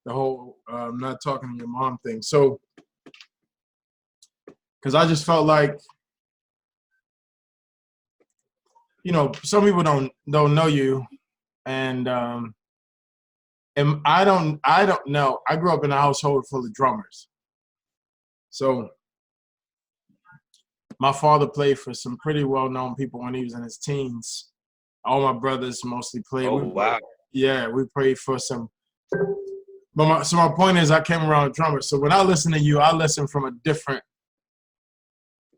the whole not talking to your mom thing. So, because I just felt like, some people don't know you, and I don't know. I grew up in a household full of drummers, so my father played for some pretty well-known people when he was in his teens. All my brothers mostly played. Oh, wow. Yeah, we played for some. But my point is, I came around drummers. So when I listen to you, I listen from a different,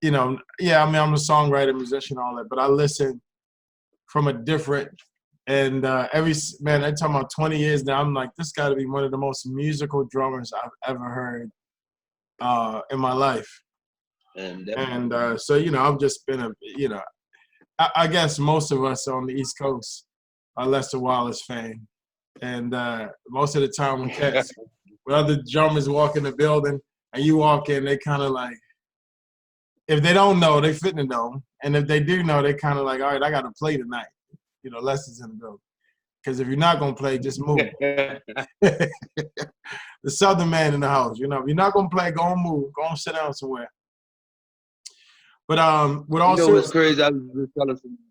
yeah, I mean, I'm a songwriter, musician, all that, but I listen from a different, and every man, they're talking about 20 years now, I'm like, this got to be one of the most musical drummers I've ever heard in my life. And so, I've just been I guess most of us on the East Coast are Lester Wallace fan. And most of the time when other drummers walk in the building and you walk in, they kind of like, if they don't know, they fit to know. And if they do know, they kind of like, all right, I got to play tonight. Lester's in the building. Because if you're not going to play, just move. The Southern man in the house, if you're not going to play, go and move. Go and sit down somewhere. But with all what's crazy? I was just telling somebody,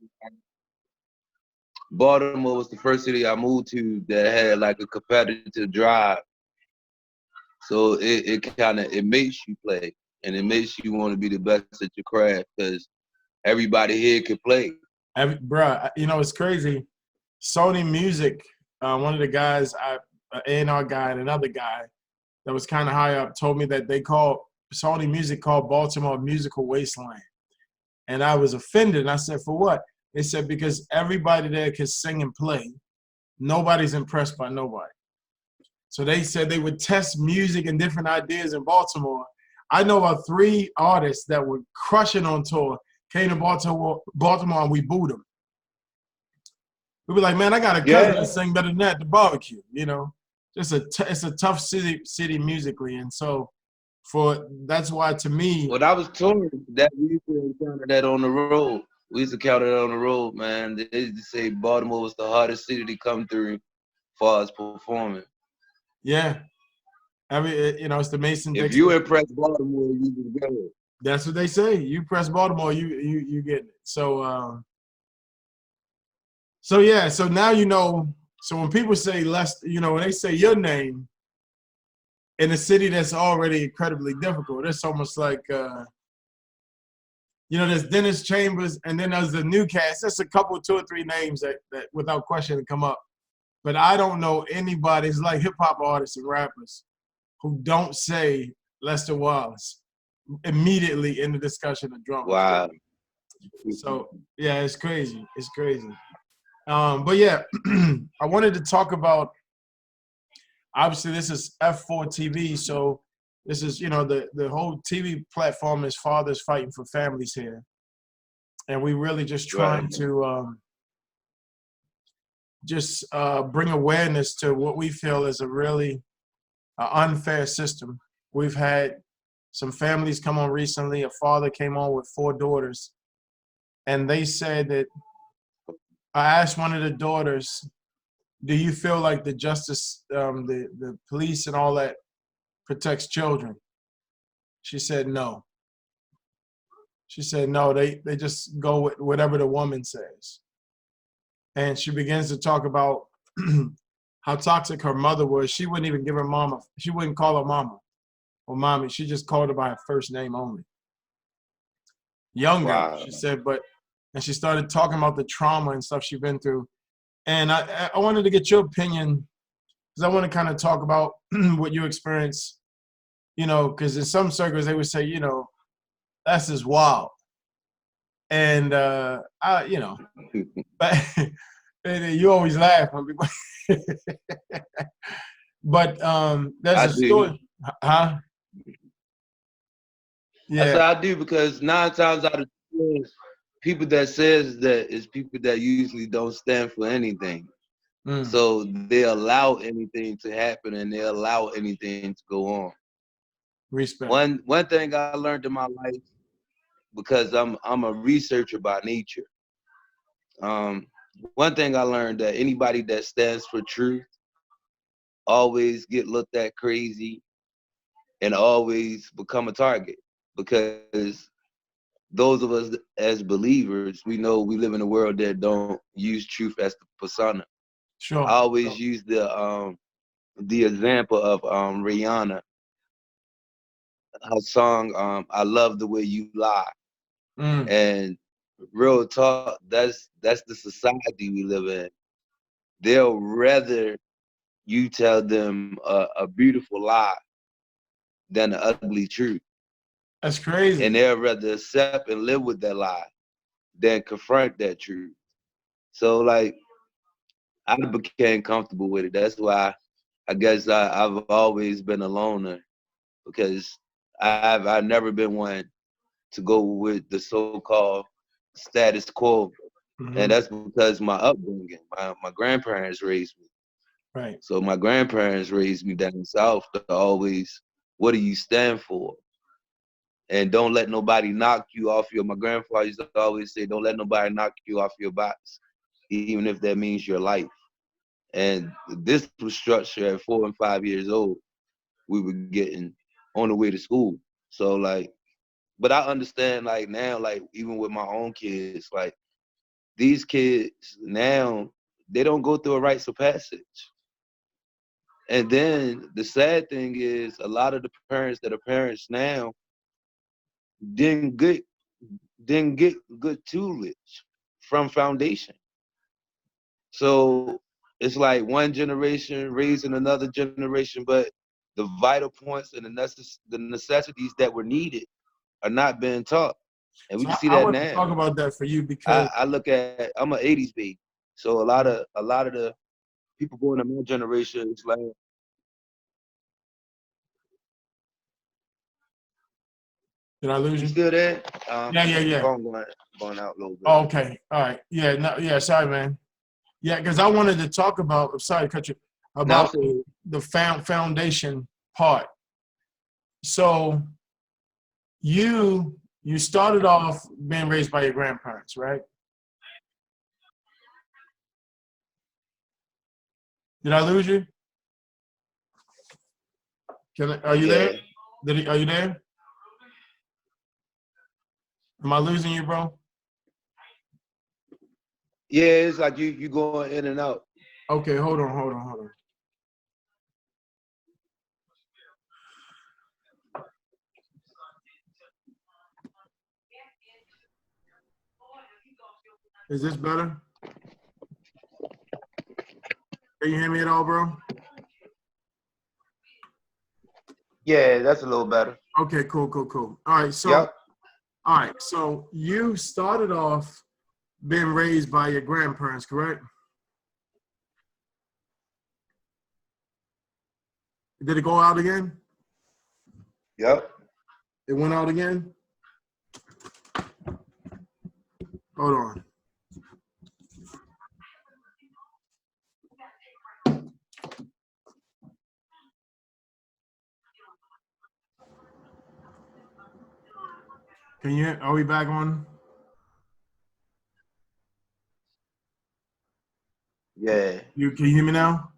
Baltimore was the first city I moved to that had like a competitive drive. So it makes you play, and it makes you want to be the best at your craft because everybody here can play. Bruh, it's crazy. Sony Music, one of the guys, A&R guy and another guy that was kind of high up told me that Sony Music called Baltimore a musical wasteland. And I was offended. And I said, for what? They said, because everybody there can sing and play. Nobody's impressed by nobody. So they said they would test music and different ideas in Baltimore. I know about 3 artists that were crushing on tour, came to Baltimore and we booed them. We were like, man, I got a cousin that sing better than that at the barbecue, It's a tough city musically. And so that's why to me. Well, I was touring that we used to encounter that on the road. We used to encounter that on the road, man. They used to say Baltimore was the hardest city to come through as far as performing. Yeah. It's the Mason-Dixon. If you impress Baltimore, you can get it. That's what they say. You press Baltimore, you get it. So yeah, so now so when people say Lester, when they say your name in a city that's already incredibly difficult, it's almost like there's Dennis Chambers and then there's the new cast. There's a couple, 2 or 3 names that without question come up. But I don't know anybody, it's like hip-hop artists and rappers who don't say Lester Wallace immediately in the discussion of drummers. Wow. So, yeah, it's crazy. It's crazy. But, yeah, I wanted to talk about, obviously, this is F4TV, so this is, the whole TV platform is Fathers Fighting for Families here. And we really just trying to bring awareness to what we feel is a really unfair system. We've had some families come on recently. A father came on with 4 daughters, and they said that I asked one of the daughters, do you feel like the justice, the police and all that protects children? She said no. She said no, they just go with whatever the woman says. And she begins to talk about how toxic her mother was. She wouldn't even give her mama, she wouldn't call her mama or mommy. She just called her by her first name only. Younger, she said, and she started talking about the trauma and stuff she'd been through. And I wanted to get your opinion, because I want to kind of talk about what you experienced, because in some circles they would say, that's just wild. And, but you always laugh. But there's a story. Huh? Yeah. That's what I do, because 9 times out of 10, people that says that is people that usually don't stand for anything. So they allow anything to happen and they allow anything to go on. Respect. One thing I learned in my life, because I'm a researcher by nature. One thing I learned, that anybody that stands for truth always get looked at crazy and always become a target, because those of us as believers, we know we live in a world that don't use truth as the persona. Sure. I always use the example of Rihanna, her song "I Love the Way You Lie," Mm. and real talk, that's the society we live in. They'll rather you tell them a beautiful lie than an ugly truth, That's and crazy. they'll rather accept and live with that lie than confront that truth. So like, I became comfortable with it. That's why I guess I've always been a loner, because I've never been one to go with the so-called status quo, and Hmm. that's because my upbringing. My grandparents raised me. Right. So my grandparents raised me down south to always, what do you stand for? And don't let nobody knock you off your. My grandfather used to always say, don't let nobody knock you off your box, even if that means your life. And this was structured at 4 and 5 years old. We were getting on the way to school. So like, but I understand like now, like even with my own kids, like these kids now, they don't go through a rites of passage. And then the sad thing is a lot of the parents that are parents now didn't get didn't get good tutelage from foundation. So it's like one generation raising another generation, but the vital points and the necessities that were needed are not being taught. And we So can see I that want to now. talk about that for you because I look at, I'm an 80s baby. So a lot of the people born in my generation, it's like, did I lose you you? still there? Yeah, yeah, yeah. Phone going out a little bit. Oh, okay. All right. Yeah. No. Yeah. Sorry, man. Yeah, because I wanted to talk about. I'm sorry to cut you. Now I'm About saying, the foundation part. So you started off being raised by your grandparents, right? Did I lose you? Are you there? yeah. Are you there? Am I losing you, bro? Yeah, it's like you going in and out. Okay, hold on. Is this better? Can you hear me at all, bro? Yeah, that's a little better. Okay, cool. All right, so Yep. you started off being raised by your grandparents, correct? Did it go out again? Yep. It went out again? Hold on. Are we back on? Yeah. Can you hear me now?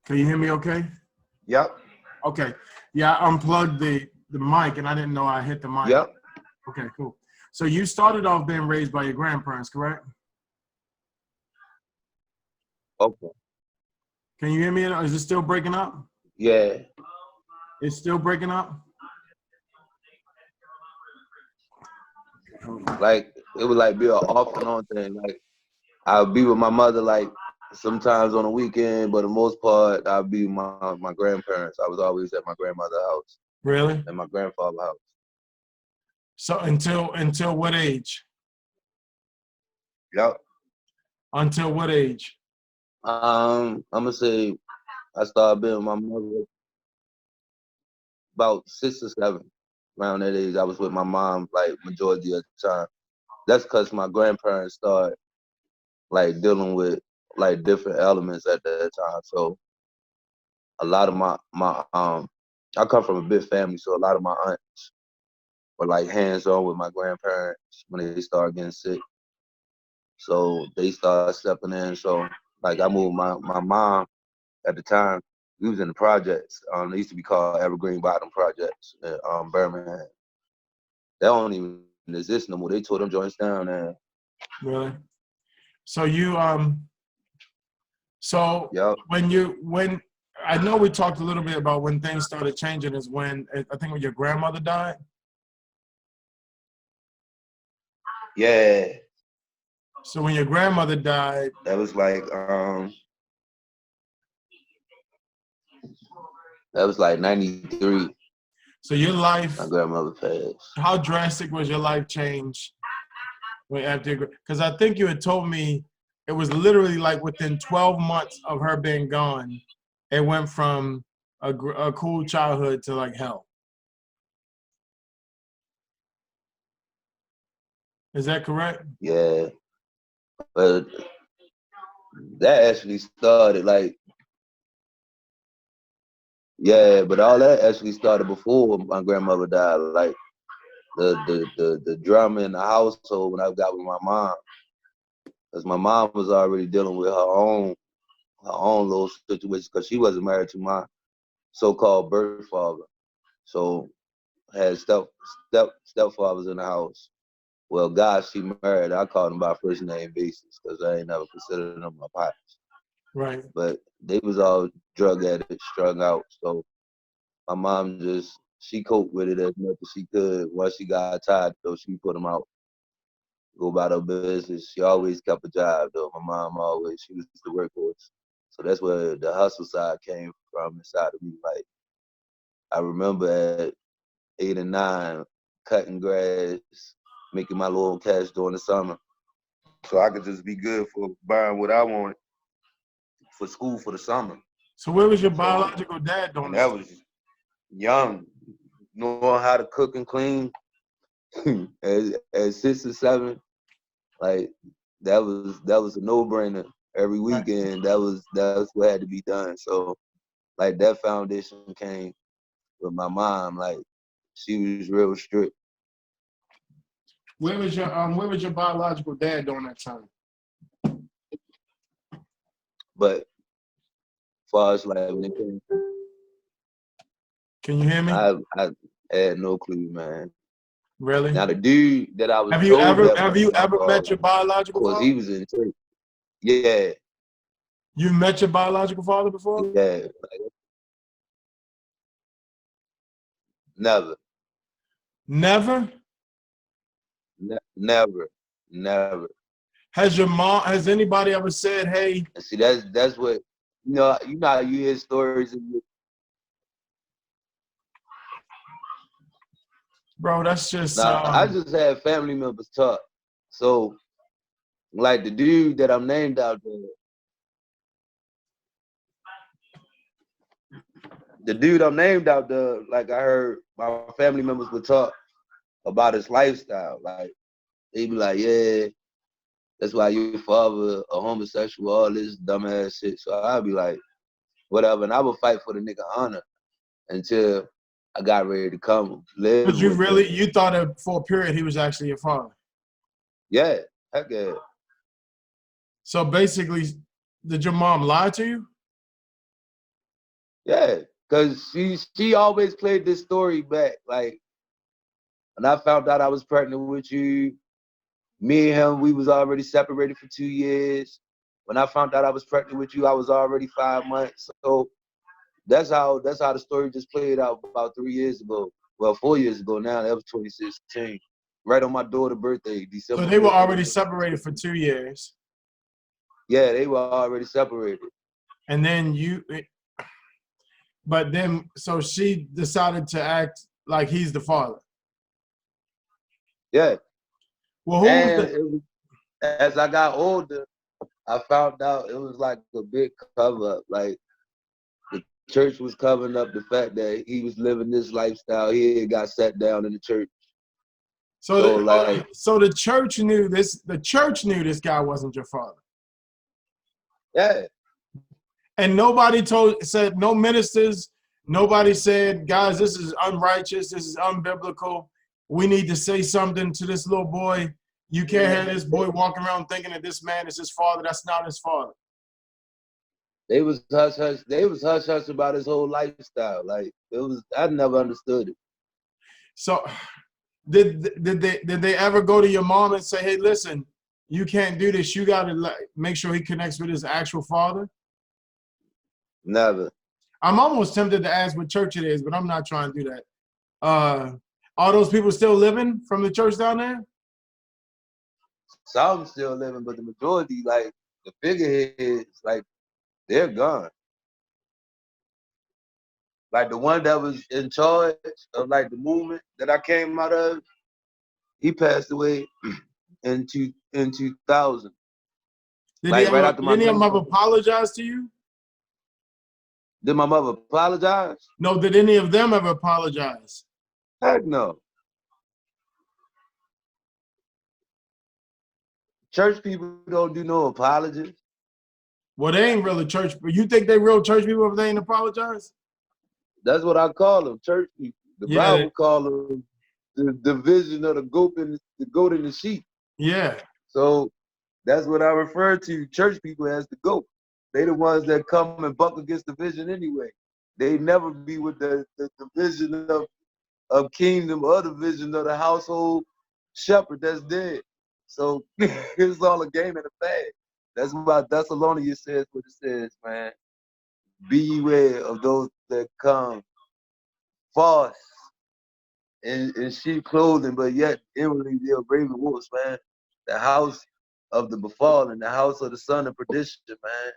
Can you hear me okay? Yep. Okay. Yeah, I unplugged the mic and I didn't know I hit the mic. Yep. Okay, cool. So you started off being raised by your grandparents, correct? Okay. Can you hear me? Is it still breaking up? Yeah. It's still breaking up? Like it would like be an off and on thing. Like I'll be with my mother like sometimes on the weekend, but the most part I'll be with my grandparents. I was always at my grandmother's house Really? and my grandfather's house. So until what age? Yep. Until what age? I'm gonna say I started being with my mother about 6 or 7. Around that age, I was with my mom like majority of the time. That's because my grandparents started like dealing with like different elements at that time. So a lot of my I come from a big family, so a lot of my aunts were like hands on with my grandparents when they started getting sick. So they started stepping in. So Like I moved my mom at the time. We was in the projects. They used to be called Evergreen Bottom Projects in Birmingham. They don't even exist no more. They tore them joints down there. Really? So you so Yep. when I know we talked a little bit about when things started changing is when I think when your grandmother died. Yeah. So when your grandmother died, That was like 93. so your life, My grandmother passed. how drastic was your life change when after? Because I think you had told me it was literally like within 12 months of her being gone, it went from a cool childhood to like hell. Is that correct? Yeah. But that actually started like, yeah, but all that actually started before my grandmother died. Like the drama in the household when I got with my mom, because my mom was already dealing with her own little situation because she wasn't married to my so-called birth father. So had stepfathers in the house. Well, guys she married, I called them by first name basis because I ain't never considered them my pops. Right. But they was all drug addicts, strung out. So my mom she coped with it as much as she could. Once she got tired, though, she put them out, go about her business. She always kept a job, though. My mom always, she was the workhorse. So that's where the hustle side came from inside of me. Like, I remember at 8 and 9, cutting grass, making my little cash during the summer. So I could just be good for buying what I wanted for school for the summer. So where was your biological dad doing And this? that was young, knowing how to cook and clean at 6 or 7. Like that was a no-brainer. Every weekend, that was what had to be done. So like that foundation came with my mom. Like she was real strict. Where was your biological dad during that time? But as far as like when it came, Can you hear me? I had no clue, man. Really? Now the dude that I was Have you told ever that met your biological of course father? he was in church. Yeah, You met your biological father before? yeah. Like, never, Never? never. Has anybody ever said, hey, And see, that's what you know how you hear stories and bro, that's just now I just had family members talk. So like the dude that I'm named out there, like I heard my family members would talk about his lifestyle. Like they be like, yeah, that's why your father a homosexual, all this dumbass shit. So I'd be like, whatever, and I would fight for the nigga honor until I got ready to come live but you with him. you thought that for a period he was actually your father. Yeah, heck yeah. So basically, did your mom lie to you? Yeah, because she always played this story back. Like, when I found out I was pregnant with you, me and him, we was already separated for 2 years. When I found out I was pregnant with you, I was already 5 months. So that's how the story just played out about 3 years ago. Well, 4 years ago now. That was 2016. Right on my daughter's birthday, December So they were 5th. already separated for 2 years. Yeah, they were already separated. And then but then, so she decided to act like he's the father. Yeah. Well, who was And the, as I got older, I found out it was like a big cover up. Like the church was covering up the fact that he was living this lifestyle. He had got sat down in the church. So like, so the church knew this. The church knew this guy wasn't your father. yeah. And nobody said, no ministers, nobody said, guys, this is unrighteous, this is unbiblical. We need to say something to this little boy. You can't have this boy walking around thinking that this man is his father. That's not his father. They was hush hush. They was hush hush about his whole lifestyle. Like it was, I never understood it. So did they ever go to your mom and say, hey, listen, you can't do this. You got to make sure he connects with his actual father? Never. I'm almost tempted to ask what church it is, but I'm not trying to do that. Are those people still living from the church down there? Some still living, but the majority, like the figureheads, like they're gone. Like the one that was in charge of like the movement that I came out of, he passed away in 2000. Like right after my Did he ever 19th. apologize to you? Did my mother apologize? No, did any of them ever apologize? Heck no. Church people don't do no apologies. Well, they ain't really church, but you think they real church people if they ain't apologize? That's what I call them, church people. The Yeah. Bible call them the division of the goat and the sheep. Yeah. So that's what I refer to church people as the goat. They the ones that come and buck against the vision anyway. They never be with the vision of kingdom or the vision of the household shepherd that's dead. So it's all a game and a fad. That's why Thessalonians says what it says, man. Beware of those that come false in sheep clothing, but yet inwardly they're raven wolves, man. The house of the befallen, the house of the son of perdition, man.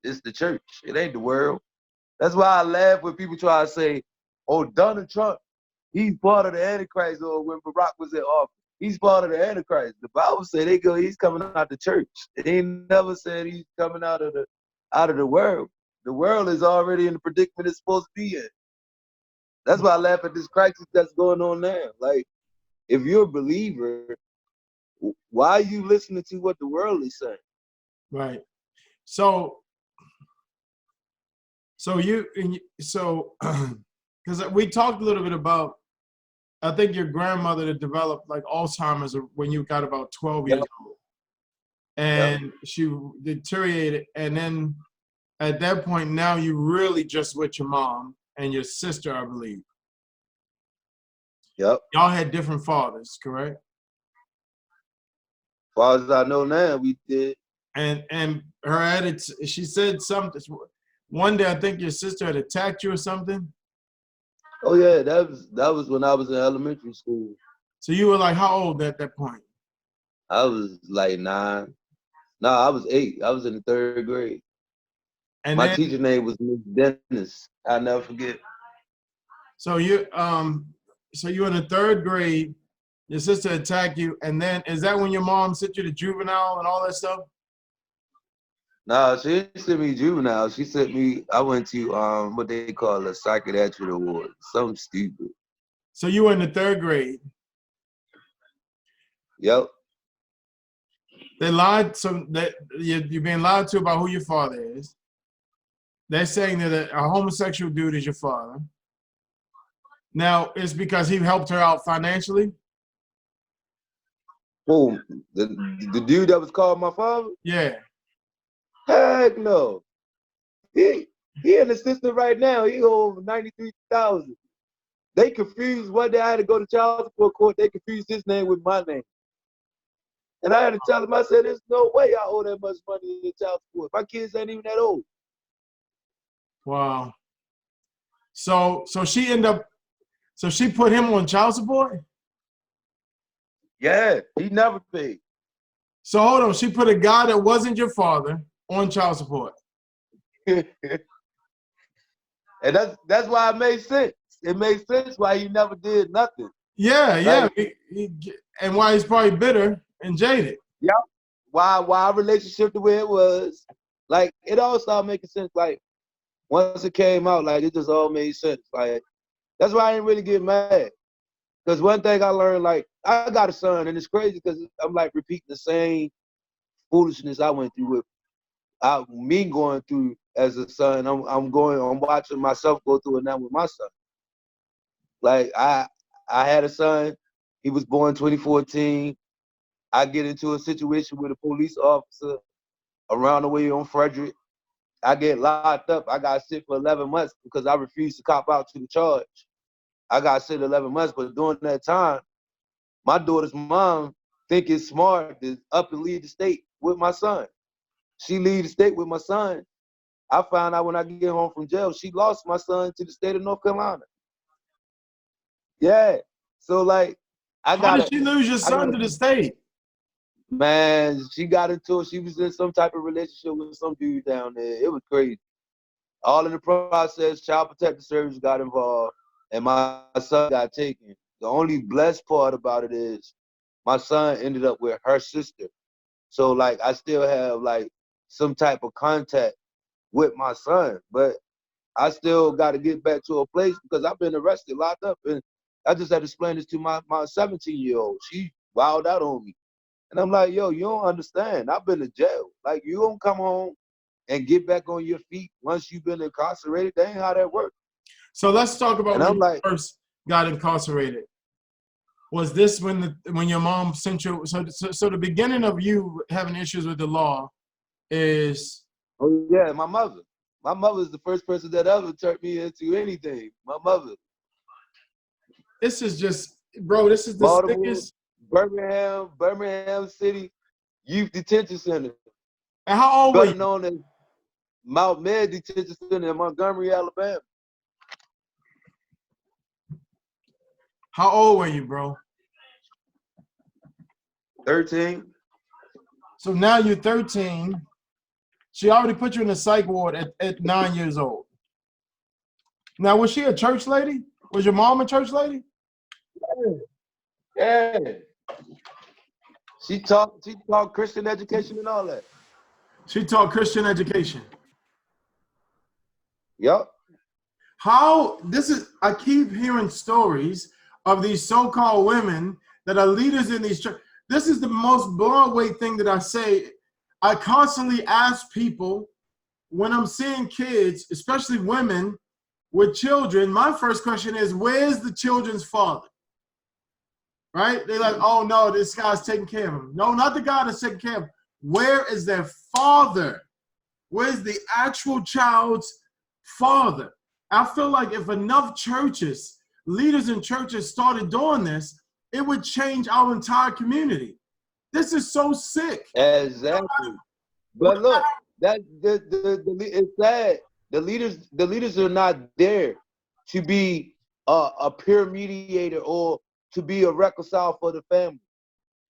It's the church. It ain't the world. That's why I laugh when people try to say, oh, Donald Trump, he's part of the Antichrist, or when Barack was in office, he's part of the Antichrist. The Bible said he's coming out the church. It ain't never said he's coming out of the world. The world is already in the predicament it's supposed to be in. That's why I laugh at this crisis that's going on now. Like, if you're a believer, why are you listening to what the world is saying? Right. So because we talked a little bit about, I think your grandmother that developed like Alzheimer's when you got about 12 years old, and she deteriorated, and then at that point now you really just with your mom and your sister, I believe. Yep. Y'all had different fathers, correct? As far as I know now, we did. And her attitude, she said something. One day I think your sister had attacked you or something. Oh yeah, that was when I was in elementary school. So you were like how old at that point? I was like 9. No, I was 8. I was in the 3rd grade. And my then, teacher name was Miss Dennis. I'll never forget. So you in the 3rd grade, your sister attacked you, and then is that when your mom sent you to juvenile and all that stuff? No, she didn't send me juvenile. She sent me, I went to what they call a psychiatric award. Something stupid. So you were in the 3rd grade. Yep. They lied, so that you're being lied to about who your father is. They're saying that a homosexual dude is your father. Now, it's because he helped her out financially? Boom. The dude that was called my father? Yeah. Heck no. He an assistant right now. He owes $93,000. They confused one day I had to go to child support court. They confused his name with my name. And I had to tell him, I said, there's no way I owe that much money in child support. My kids ain't even that old. Wow. So she put him on child support? Yeah, he never paid. So hold on, she put a guy that wasn't your father on child support. And that's why it made sense. It made sense why he never did nothing. Yeah, like, and why he's probably bitter and jaded. Yeah, why our relationship the way it was, like it all started making sense. Like once it came out, like it just all made sense. Like that's why I didn't really get mad. Because one thing I learned, like I got a son, and it's crazy because I'm like repeating the same foolishness I went through with me going through as a son. I'm watching myself go through it now with my son. Like I had a son. He was born 2014. I get into a situation with a police officer around the way on Frederick. I get locked up. I got to sit for 11 months because I refused to cop out to the charge. I got to sit 11 months, but during that time, my daughter's mom think it's smart to up and leave the state with my son. She leave the state with my son. I found out when I get home from jail, she lost my son to the state of North Carolina. Yeah. So like, How did she lose your son to the state? Man, she got into it. She was in some type of relationship with some dude down there. It was crazy. All in the process, Child Protective Service got involved, and my son got taken. The only blessed part about it is my son ended up with her sister. So like, I still have like some type of contact with my son, but I still got to get back to a place because I've been arrested, locked up, and I just had to explain this to my 17-year-old. She wilded out on me. And I'm like, yo, you don't understand. I've been to jail. Like, you don't come home and get back on your feet once you've been incarcerated. That ain't how that works. So let's talk about and when I'm you like, first got incarcerated. Was this when your mom sent you? So the beginning of you having issues with the law is? Oh yeah, my mother. My mother is the first person that ever turned me into anything. My mother. This is just, bro. This is the Baltimore, sickest. Birmingham City Youth Detention Center. And how old were you? Better known as Mount Med Detention Center in Montgomery, Alabama. How old were you, bro? 13. So now you're 13. She already put you in the psych ward at 9 years old. Now, was she a church lady? Was your mom a church lady? Yeah. She taught Christian education and all that. She taught Christian education. Yep. I keep hearing stories of these so-called women that are leaders in these churches. This is the most blown away thing that I say. I constantly ask people when I'm seeing kids, especially women with children, my first question is, where's the children's father? Right? They're like, oh no, this guy's taking care of him. No, not the guy that's taking care of him. Where is their father? Where's the actual child's father? I feel like if enough churches, leaders in churches started doing this, it would change our entire community. This is so sick. Exactly. But look, it's sad. The leaders are not there to be a peer mediator or to be a reconcile for the family.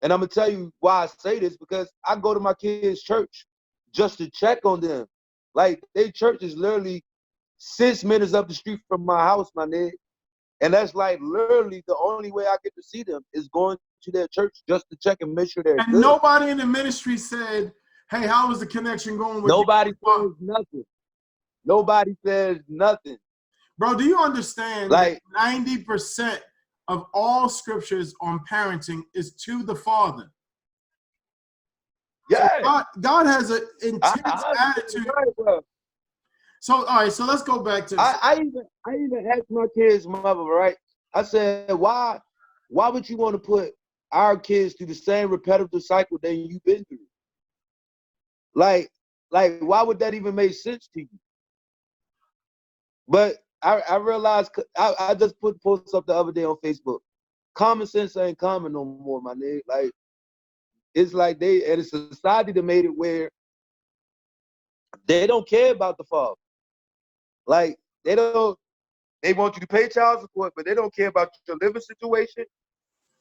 And I'm gonna tell you why I say this, because I go to my kids' church just to check on them. Like, their church is literally 6 minutes up the street from my house, my nigga. And that's like literally the only way I get to see them is going to their church just to check and make sure they're and good. Nobody in the ministry said, hey, how is the connection going with Nobody you? says nothing. Nobody says nothing. Bro, do you understand like that 90% of all scriptures on parenting is to the father? Yeah. So God has an intense attitude. Well. So, all right, so let's go back to I even asked my kid's mother, right? I said, why would you want to put our kids through the same repetitive cycle that you've been through? Like, why would that even make sense to you? But I realized, I just put posts up the other day on Facebook. Common sense ain't common no more, my nigga. Like, it's like they, and it's a society that made it where they don't care about the father. Like, they want you to pay child support, but they don't care about your living situation.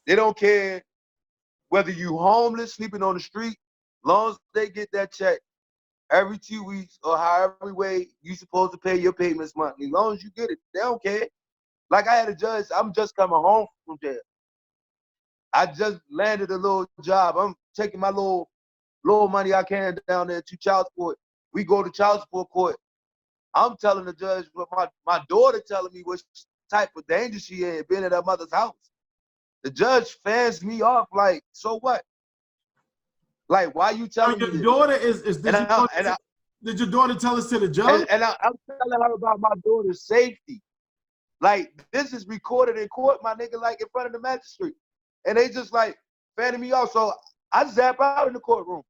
They don't care whether you homeless, sleeping on the street, long as they get that check every 2 weeks or however way you supposed to pay your payments monthly. As long as you get it, they don't care. Like, I had a judge, I'm just coming home from jail. I just landed a little job. I'm taking my little money I can down there to child support. We go to child support court. I'm telling the judge what my daughter telling me what type of danger she in being at her mother's house. The judge fans me off like, so what? Like, why you telling me your this? daughter did your daughter tell us to the judge? And I'm telling her about my daughter's safety. Like, this is recorded in court, my nigga, like in front of the magistrate. And they just like fanning me off. So I zap out in the courtroom.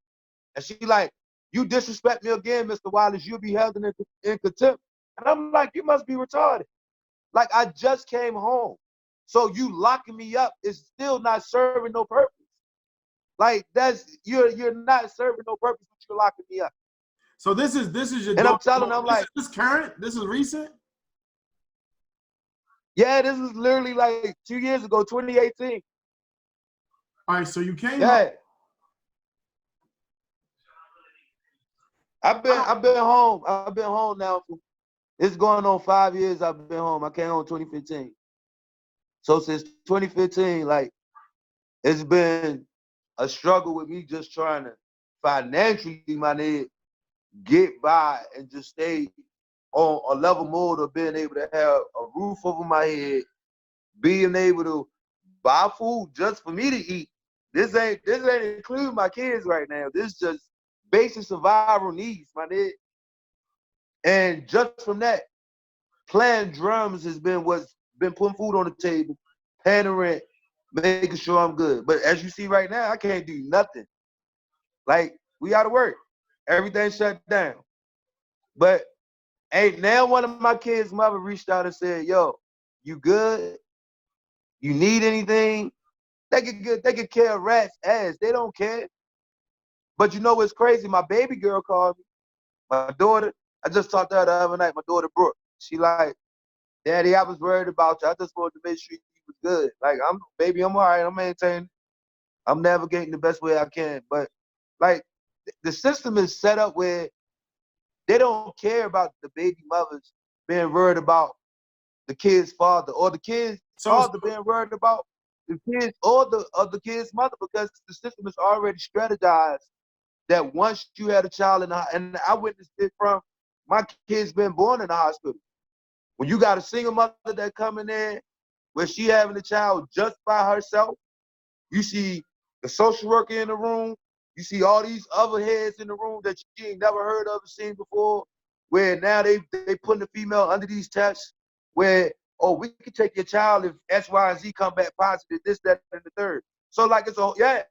And she like, you disrespect me again, Mr. Wallace, you'll be held in contempt. And I'm like, you must be retarded. Like, I just came home. So you locking me up is still not serving no purpose. Like, you're not serving no purpose, but you're locking me up. So this is your And I'm daughter. telling them, like, This current? This is recent? yeah, this is literally like 2 years ago, 2018. All right, so you came Yeah. up. I've been home. I've been home now. It's going on 5 years I've been home. I came home 2015. So since 2015, like, it's been a struggle with me just trying to financially, my nigga, get by and just stay on a level mode of being able to have a roof over my head, being able to buy food just for me to eat. This ain't including my kids right now. This just basic survival needs, my nigga. And just from that, playing drums has been what's been putting food on the table, paying the rent, making sure I'm good. But as you see right now, I can't do nothing. Like, we out of work. Everything shut down. But ain't now one of my kids' mother reached out and said, yo, you good? You need anything? They could care a rat's ass. They don't care. But you know what's crazy? My baby girl called me. My daughter, I just talked to her the other night, my daughter Brooke. She like, Daddy, I was worried about you. I just wanted to make sure you was good. Like, I'm all right. I'm maintaining. I'm navigating the best way I can. But like, the system is set up where they don't care about the baby mothers being worried about the kid's father, or the kid's father being worried about the kids or the kid's mother, because the system is already strategized that once you had a child and I witnessed it from my kids being born in the hospital. When you got a single mother that coming in where she having a child just by herself, you see the social worker in the room, you see all these other heads in the room that you ain't never heard of or seen before, where now they putting the female under these tests where, oh, we can take your child if X, Y, and Z come back positive, this, that, and the third. So like it's a, yeah,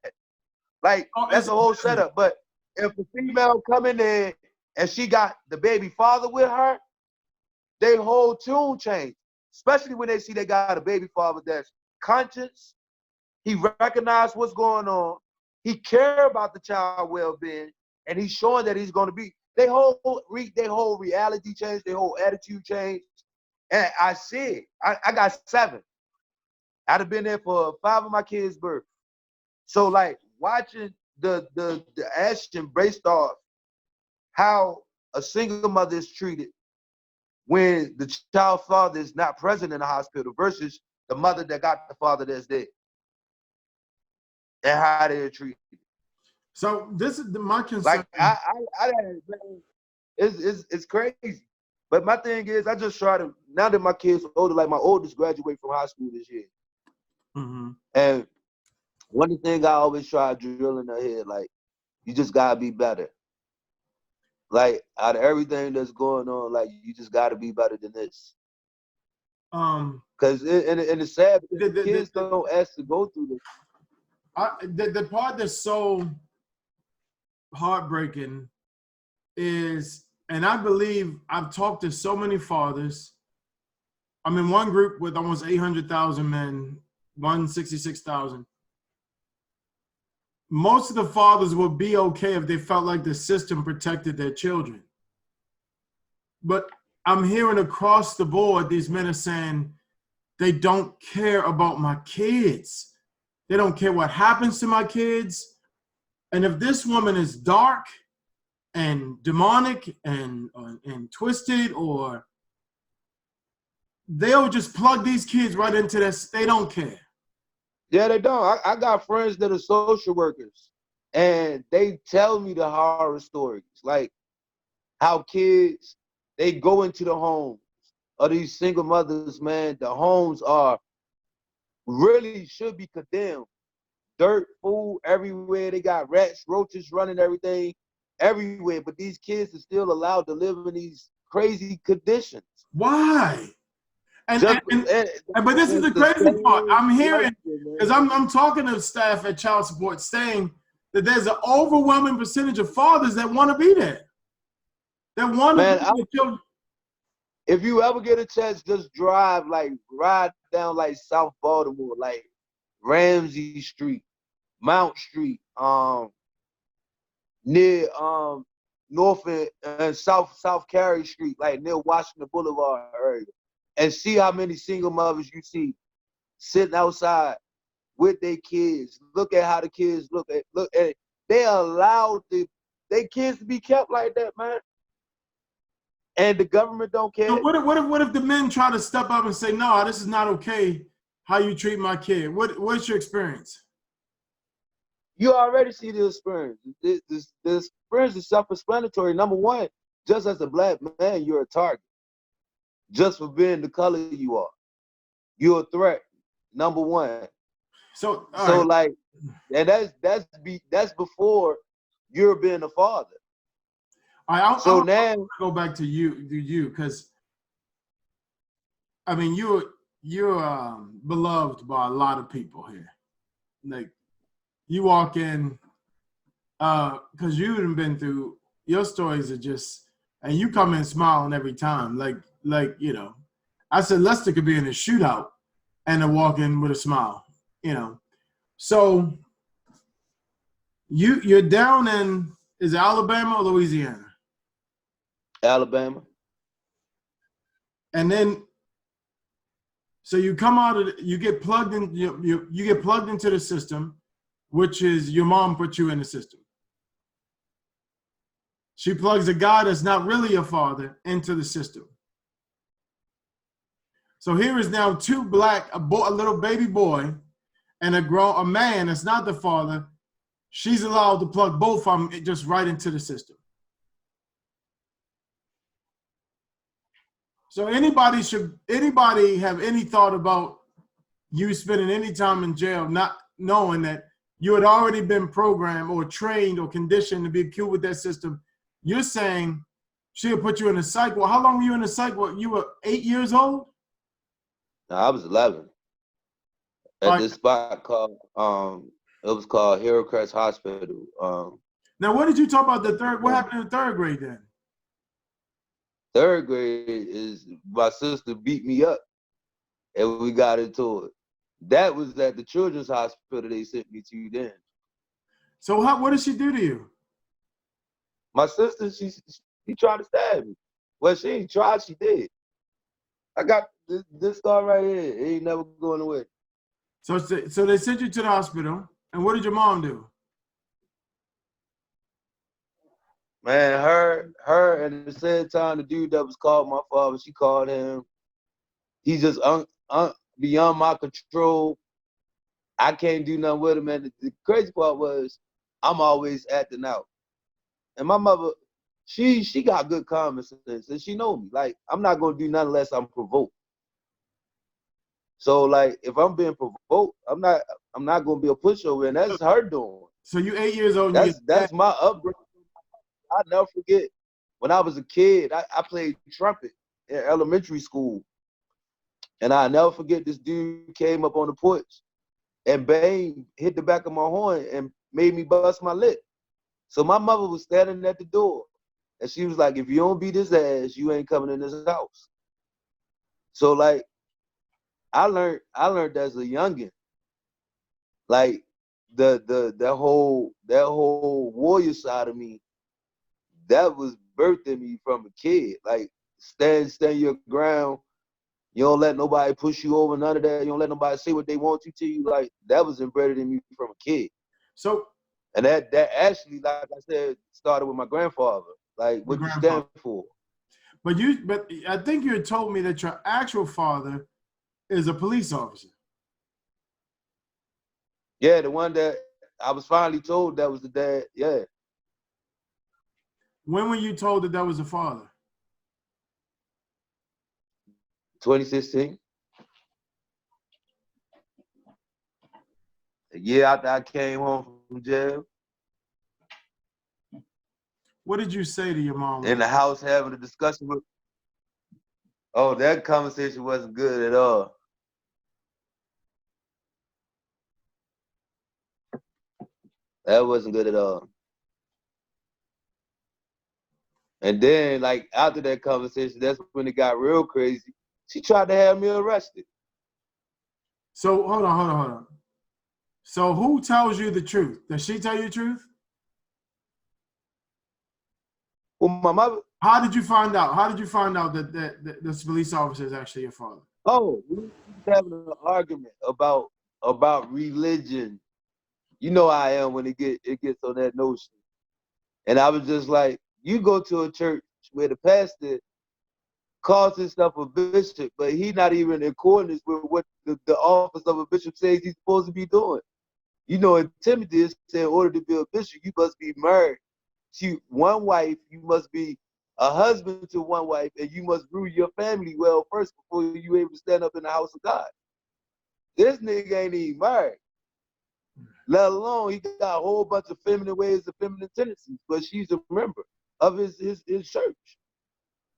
like that's a whole setup. But if a female come in there and she got the baby father with her, they whole tune change. Especially when they see they got a baby father that's conscious, he recognized what's going on, he care about the child well-being, and he's showing that he's going to be. They whole reality change, their whole attitude change. And I see it. I got 7. I'd have been there for 5 of my kids' birth. So like watching the action based off how a single mother is treated when the child father is not present in the hospital versus the mother that got the father that's dead, and how they're treated. So this is my concern. Like it's crazy. But my thing is, I just try to, now that my kids are older, like my oldest graduated from high school this year. Mm-hmm. And one thing I always try to drill in their head, like, you just gotta be better. Like, out of everything that's going on, like, you just gotta be better than this. Because it's sad, because kids don't ask to go through this. The part that's so heartbreaking is, and I believe I've talked to so many fathers. I'm in one group with almost 800,000 men, 166,000. Most of the fathers would be okay if they felt like the system protected their children. But I'm hearing across the board, these men are saying they don't care about my kids. They don't care what happens to my kids. And if this woman is dark and demonic and twisted, or they'll just plug these kids right into this. They don't care. Yeah, they don't. I got friends that are social workers, and they tell me the horror stories, like how kids, they go into the homes of these single mothers, man. The homes are really should be condemned. Dirt, food everywhere. They got rats, roaches running everything everywhere. But these kids are still allowed to live in these crazy conditions. Why? But this is the crazy part. I'm hearing, because I'm talking to staff at child support saying that there's an overwhelming percentage of fathers that want to be there. That want to be with children. If you ever get a chance, just drive, like, ride down, like, South Baltimore, like, Ramsey Street, Mount Street, near, North and South Cary Street, like, near Washington Boulevard area, and see how many single mothers you see sitting outside with their kids. Look at how the kids look at it. They allow their kids to be kept like that, man. And the government don't care. So what if the men try to step up and say, no, this is not okay, how you treat my kid? What's your experience? You already see the experience. The experience is self-explanatory. Number one, just as a black man, you're a target. Just for being the color you are. You're a threat. Number one. So right. Like, and that's before you're being a father. I'll now go back to you, because I mean you're beloved by a lot of people here. Like, you walk in, because you've been through, your stories are just, and you come in smiling every time. Like you know, I said Lester could be in a shootout and then walk in with a smile. You know, so you're down in, is it Alabama or Louisiana? Alabama. And then, so you come out of, you get plugged in, you get plugged into the system, which is your mom put you in the system. She plugs a guy that's not really your father into the system. So here is now two black, a little baby boy, and a man that's not the father. She's allowed to plug both of them just right into the system. So anybody have any thought about you spending any time in jail not knowing that you had already been programmed or trained or conditioned to be cute with that system? You're saying she'll put you in a psych ward. How long were you in a psych ward? You were 8 years old? No, I was 11. At this spot called, it was called Hillcrest Hospital. Now, what did you talk about what happened in the third grade then? Third grade is my sister beat me up and we got into it. That was at the children's hospital they sent me to then. So what did she do to you? My sister, she tried to stab me. Well, she ain't tried, she did. I got this scar right here. It ain't never going away. So they sent you to the hospital, and what did your mom do? Man, her, and at the same time, the dude that was called my father, she called him. He's just beyond my control. I can't do nothing with him. And the crazy part was, I'm always acting out. And my mother, she got good common sense, and she know me. Like, I'm not gonna do nothing unless I'm provoked. So, like, if I'm being provoked, I'm not gonna be a pushover, and that's her doing. So you 8 years old. That's my upbringing. I never forget when I was a kid. I played trumpet in elementary school, and I never forget this dude came up on the porch and bang hit the back of my horn and made me bust my lip. So my mother was standing at the door, and she was like, "If you don't beat his ass, you ain't coming in this house." So, like, I learned as a youngin', like that whole warrior side of me, that was birthed in me from a kid. Like, stand your ground. You don't let nobody push you over, none of that. You don't let nobody say what they want to you. Like, that was embedded in me from a kid. So, and that actually, like I said, started with my grandfather. Like, what you stand for. But I think you had told me that your actual father is a police officer. Yeah, the one that I was finally told that was the dad. Yeah. When were you told that was the father? 2016. A year after I came home from jail. What did you say to your mom? In the house having a discussion with. Oh, that conversation wasn't good at all. That wasn't good at all. And then, like, after that conversation, that's when it got real crazy. She tried to have me arrested. So hold on. So who tells you the truth? Does she tell you the truth? Well, my mother. How did you find out? How did you find out that this police officer is actually your father? Oh, we was having an argument about religion. You know how I am when it gets on that notion. And I was just like, you go to a church where the pastor calls himself a bishop, but he not even in accordance with what the office of a bishop says he's supposed to be doing. You know, in Timothy, it said in order to be a bishop, you must be married to one wife, you must be a husband to one wife, and you must rule your family well first before you able to stand up in the house of God. This nigga ain't even married. Let alone he got a whole bunch of feminine ways and feminine tendencies, but she's a member of his church.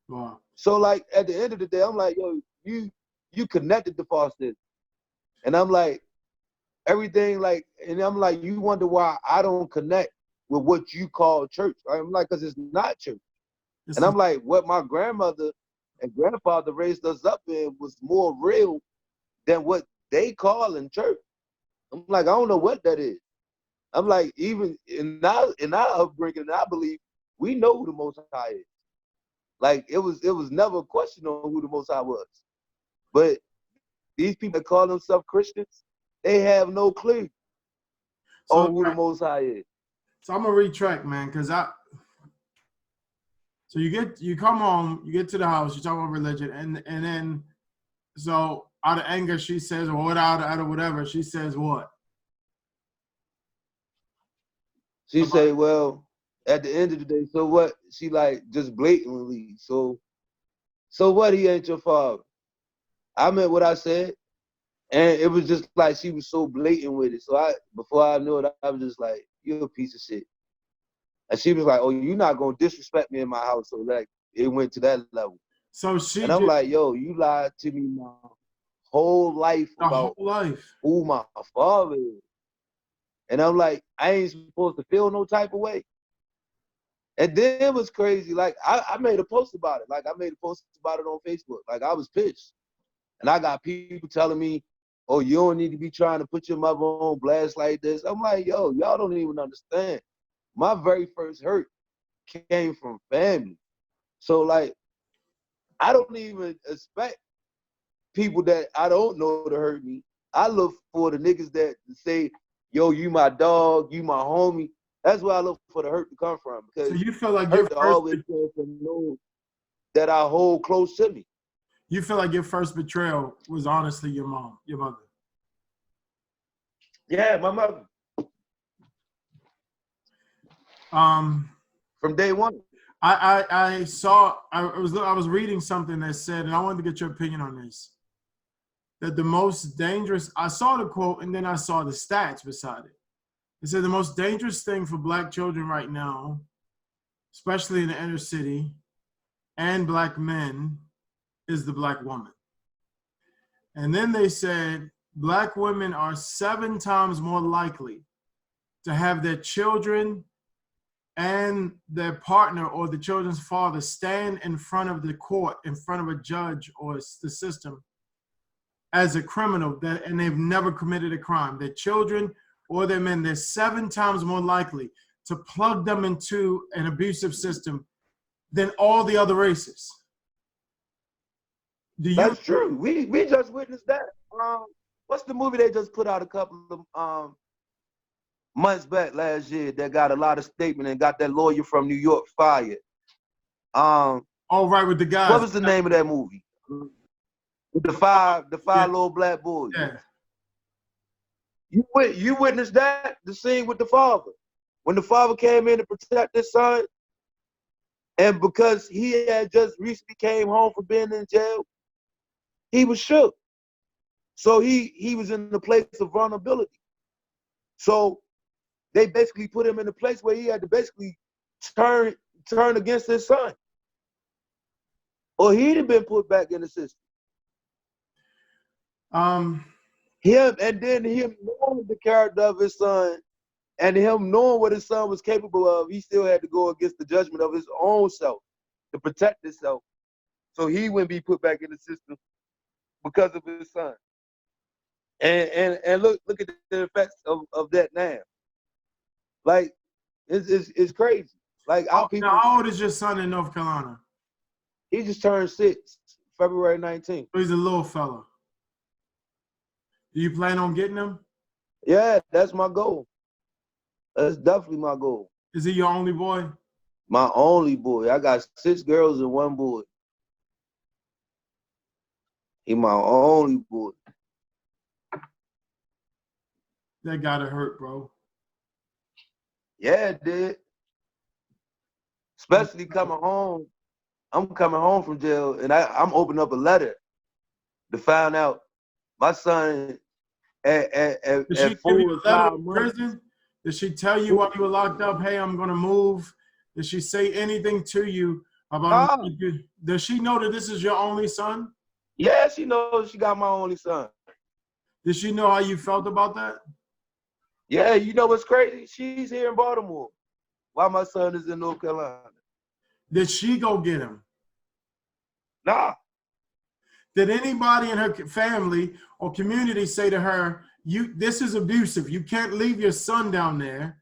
Wow. So like at the end of the day, I'm like, yo, you connected to falsehood. And I'm like, everything like, and I'm like, you wonder why I don't connect with what you call church. I'm like, because it's not church. And I'm like, what my grandmother and grandfather raised us up in was more real than what they call in church. I'm like, I don't know what that is. I'm like, even in our upbringing, I believe we know who the Most High is. Like it was never a question on who the Most High was. But these people that call themselves Christians, they have no clue on who the Most High is. So I'm gonna retract, man, because so you come home, you get to the house, you talk about religion, and then so out of anger she says, or out of whatever, she says what? She say, well, at the end of the day, so what? She like just blatantly, so what, he ain't your father? I meant what I said. And it was just like she was so blatant with it. So before I knew it, I was just like, you're a piece of shit. And she was like, oh, you're not gonna disrespect me in my house. So like it went to that level. So and I'm like, yo, you lied to me my whole life about who my father is. And I'm like, I ain't supposed to feel no type of way. And then it was crazy. Like I made a post about it. Like I made a post about it on Facebook. Like I was pissed. And I got people telling me, oh, you don't need to be trying to put your mother on blast like this. I'm like, yo, y'all don't even understand. My very first hurt came from family. So like, I don't even expect people that I don't know to hurt me. I look for the niggas that say, yo, you my dog, you my homie. That's where I look for the hurt to come from. Because so you feel like hurt always comes from those that I hold close to me. You feel like your first betrayal was honestly your mother. Yeah, my mother. From day one. I was reading something that said, and I wanted to get your opinion on this, that the most dangerous, I saw the quote and then I saw the stats beside it. It said the most dangerous thing for Black children right now, especially in the inner city, and Black men, is the Black woman. And then they said Black women are 7 times more likely to have their children and their partner or the children's father stand in front of the court, in front of a judge or the system as a criminal, and they've never committed a crime. Their children or their men, they're 7 times more likely to plug them into an abusive system than all the other races. That's true. We just witnessed that. What's the movie they just put out a couple of months back last year that got a lot of statement and got that lawyer from New York fired? All right, with the guys. What was the name of that movie? With the five little black boys. Yeah. You witnessed that, the scene with the father. When the father came in to protect his son, and because he had just recently came home from being in jail, he was shook. So he was in the place of vulnerability. So they basically put him in a place where he had to basically turn against his son. Or he'd have been put back in the system. Him knowing the character of his son And him knowing what his son was capable of, he still had to go against the judgment of his own self to protect himself, so he wouldn't be put back in the system because of his son. And look at the effects of that now. Like it's crazy. Like our people. Now, how old is your son in North Carolina? He just turned 6, February 19th. He's a little fella. Do you plan on getting him? Yeah, that's my goal. That's definitely my goal. Is he your only boy? My only boy. I got 6 girls and 1 boy. He my only boy. That gotta hurt, bro. Yeah, it did. Especially coming home. I'm coming home from jail, and I'm opening up a letter to find out my son at Did she 4 give you or a letter 5 in months. prison? Did she tell you while you were locked up, hey, I'm gonna move? Did she say anything to you about Does she know that this is your only son? Yeah, she knows she got my only son. Did she know how you felt about that? Yeah, you know what's crazy? She's here in Baltimore while my son is in North Carolina. Did she go get him? Nah. Did anybody in her family or community say to her, this is abusive. You can't leave your son down there.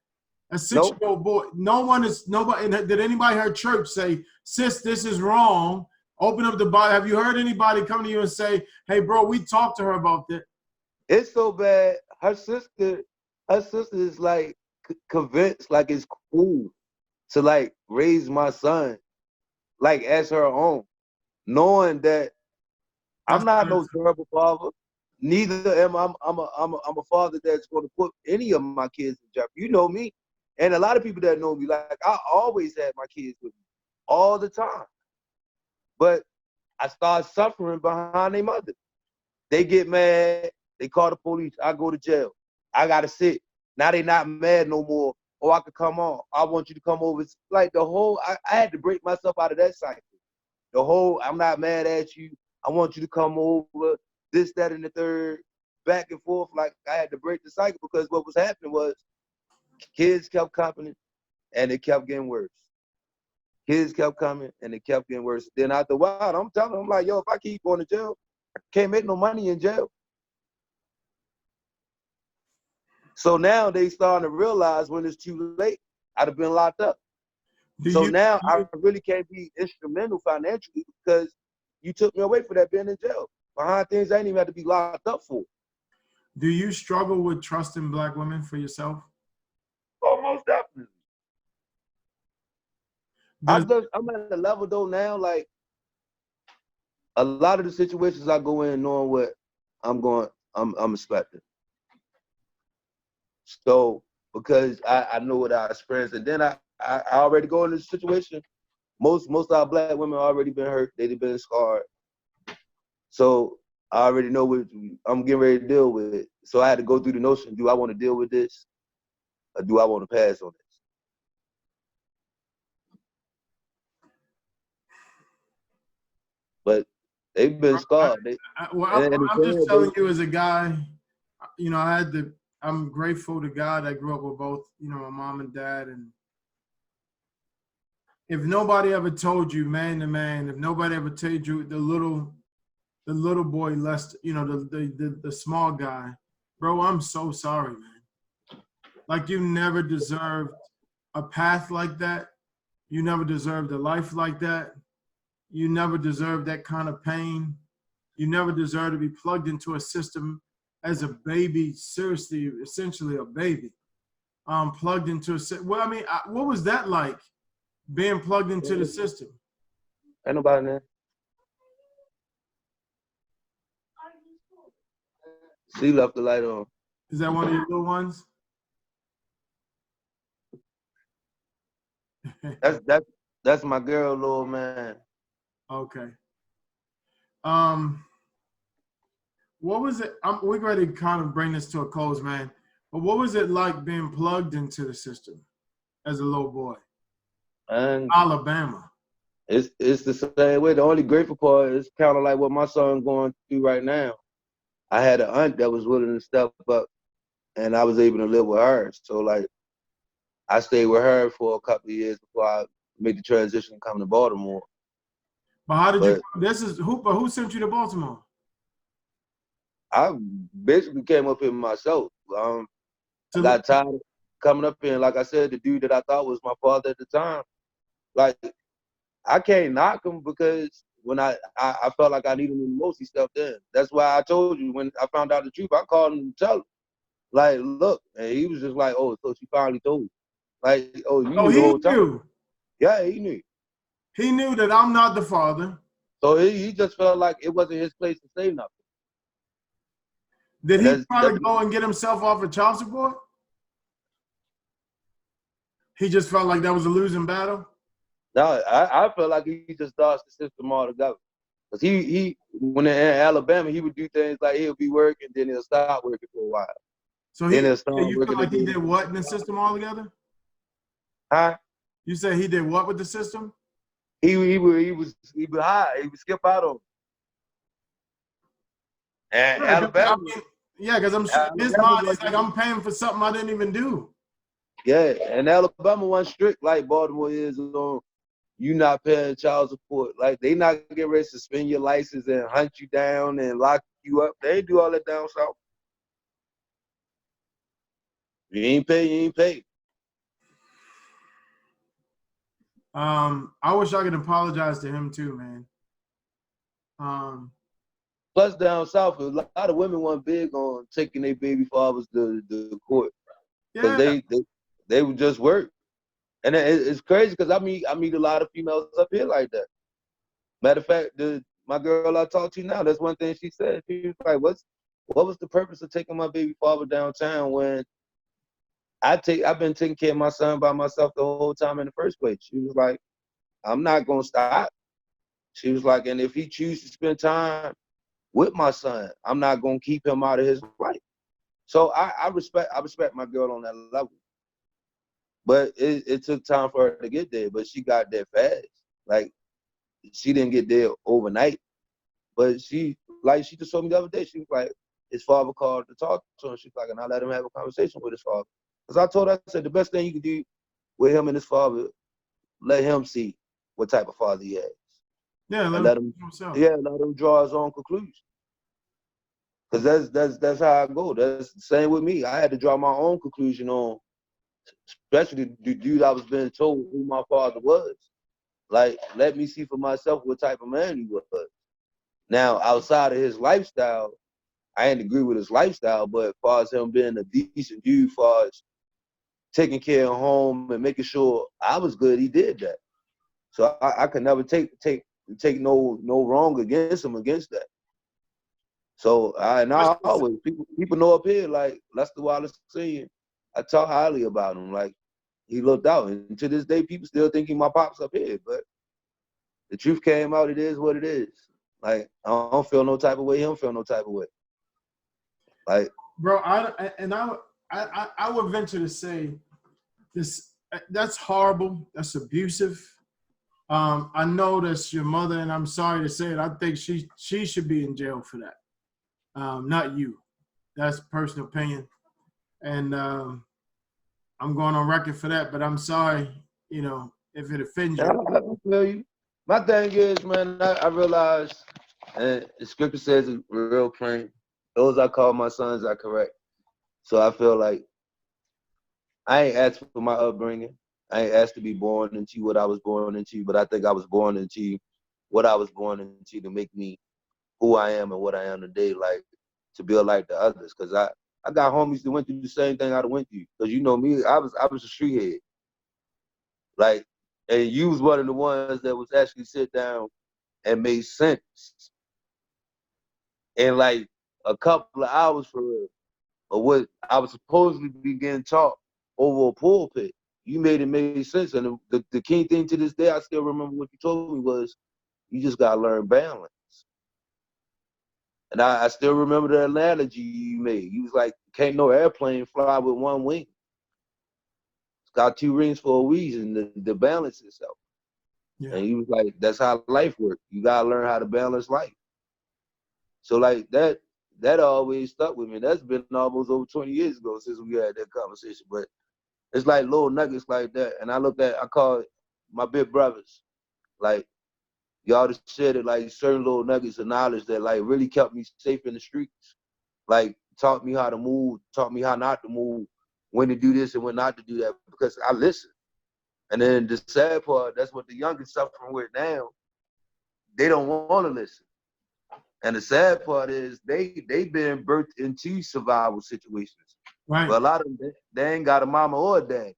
A 6-year-old boy. Nobody. Did anybody in her church say, sis, this is wrong? Open up the Bible. Have you heard anybody come to you and say, hey, bro, we talked to her about that? It's so bad. Her sister is like convinced like it's cool to like raise my son like as her own, knowing that I'm not no terrible father. Neither am I. I'm a father that's going to put any of my kids in jeopardy. You know me, and a lot of people that know me, like I always had my kids with me all the time. But I start suffering behind their mother. They get mad. They call the police. I go to jail. I gotta sit. Now they not mad no more. Oh, I could come on. I want you to come over. It's like the whole. I had to break myself out of that cycle. The whole. I'm not mad at you. I want you to come over. This, that, and the third. Back and forth. Like I had to break the cycle because what was happening was kids kept coming and it kept getting worse. Kids kept coming and it kept getting worse. Then after a while, I'm telling them, I'm like, yo, if I keep going to jail, I can't make no money in jail. So now they starting to realize when it's too late, I'd have been locked up. Now I really can't be instrumental financially because you took me away for that being in jail. Behind things I ain't even had to be locked up for. Do you struggle with trusting Black women for yourself? Oh, most definitely. I'm at a level though now, like a lot of the situations I go in knowing what I'm expecting. So because I know what I experienced, and then I already go in this situation. Most of our Black women already been hurt, they've been scarred. So I already know what I'm getting ready to deal with it. So I had to go through the notion, do I want to deal with this or do I want to pass on this? But they've been scarred. I'm just telling you as a guy, you know, I'm grateful to God I grew up with both, you know, my mom and dad. And if nobody ever told you man to man, if nobody ever told you the little boy less, you know, the small guy, bro, I'm so sorry, man. Like you never deserved a path like that. You never deserved a life like that. You never deserved that kind of pain. You never deserve to be plugged into a system as a baby, seriously, essentially a baby, plugged into a, well, I mean, what was that like, being plugged into the system? Ain't nobody there. She left the light on. Is that one of your little ones? That's my girl, little man. Okay. What was it? We're ready to kind of bring this to a close, man. But what was it like being plugged into the system as a little boy? And Alabama. It's the same way. The only grateful part is kind of like what my son going through right now. I had an aunt that was willing to step up, and I was able to live with her. So like I stayed with her for a couple of years before I made the transition and come to Baltimore. But how did But who sent you to Baltimore? I basically came up here myself. I got tired of coming up here, and like I said, the dude that I thought was my father at the time, like I can't knock him because when I felt like I needed him the most, he stepped in. That's why I told you when I found out the truth, I called him to tell him, like, look, and he was just like, oh, so she finally told you. Like, oh, you knew the he whole time. knew. Yeah, he knew. He knew that I'm not the father. So he just felt like it wasn't his place to say nothing. Did he try to go and get himself off of child support? He just felt like that was a losing battle? No, I felt like he just dodged the system altogether. Because he when in Alabama, he would do things like he'll be working, then he'll stop working for a while. So then he'll start you feel working like he again. did what in the system altogether? Huh? You said he did what with the system? He was high. He would skip out on. And Yeah, Alabama. Because I'm sure his mind is like, I'm paying for something I didn't even do. Yeah, and Alabama wasn't strict like Baltimore is on you not paying child support. Like they not get ready to suspend your license and hunt you down and lock you up. They do all that down south. You ain't pay, you ain't pay. I wish I could apologize to him too, man. Plus down south, a lot of women weren't big on taking their baby fathers to the court because they would just work. And it's crazy because I meet a lot of females up here like that. Matter of fact, my girl I talk to now, that's one thing she said. She was like, what was the purpose of taking my baby father downtown when I've been taking care of my son by myself the whole time in the first place? She was like, I'm not gonna stop. She was like, and if he chooses to spend time with my son, I'm not gonna keep him out of his life. So I respect my girl on that level. But it took time for her to get there, but she got there fast. Like she didn't get there overnight. But she just told me the other day, she was like, his father called to talk to him. She's like, and I let him have a conversation with his father. Because I told her, I said, the best thing you can do with him and his father, let him see what type of father he has. Yeah, let him draw his own conclusion. Because that's how I go. That's the same with me. I had to draw my own conclusion on, especially the dude I was being told who my father was. Like, let me see for myself what type of man he was. Now, outside of his lifestyle, I didn't agree with his lifestyle, but as far as him being a decent dude, as far as taking care of home and making sure I was good, he did that. So I could never take no wrong against him against that. So I always people know up here like Lester Wallace saying, I talk highly about him. Like he looked out, and to this day, people still think he my pops up here. But the truth came out. It is what it is. Like I don't feel no type of way. He don't feel no type of way. Like, bro, I would venture to say this. That's horrible. That's abusive. I know that's your mother, and I'm sorry to say it. I think she should be in jail for that. Not you. That's personal opinion, and I'm going on record for that. But I'm sorry, if it offends you. I feel you. My thing is, man, I realize, and the scripture says it real plain. Those I call my sons are correct. So I feel like I ain't asked for my upbringing. I ain't asked to be born into what I was born into, but I think I was born into what I was born into to make me who I am and what I am today, like to build like the others. Cause I got homies that went through the same thing I went through. Cause you know me, I was a street head. Like, and you was one of the ones that was actually sit down and made sense in like a couple of hours for real, of what I was supposedly be getting taught over a pulpit. You made it make sense. And the key thing to this day, I still remember what you told me was, you just gotta learn balance. And I still remember the analogy you made. You was like, can't no airplane fly with one wing. It's got two rings for a reason, to balance itself. Yeah. And he was like, that's how life works. You gotta learn how to balance life. So like that always stuck with me. That's been almost over 20 years ago since we had that conversation. But It's like little nuggets like that. And I call it my big brothers. Like, y'all just said it, like certain little nuggets of knowledge that like really kept me safe in the streets. Like taught me how to move, taught me how not to move, when to do this and when not to do that, because I listen. And then the sad part, that's what the youngest suffering with now. They don't want to listen. And the sad part is they've been birthed into survival situations. Right. But a lot of them, they ain't got a mama or a dad.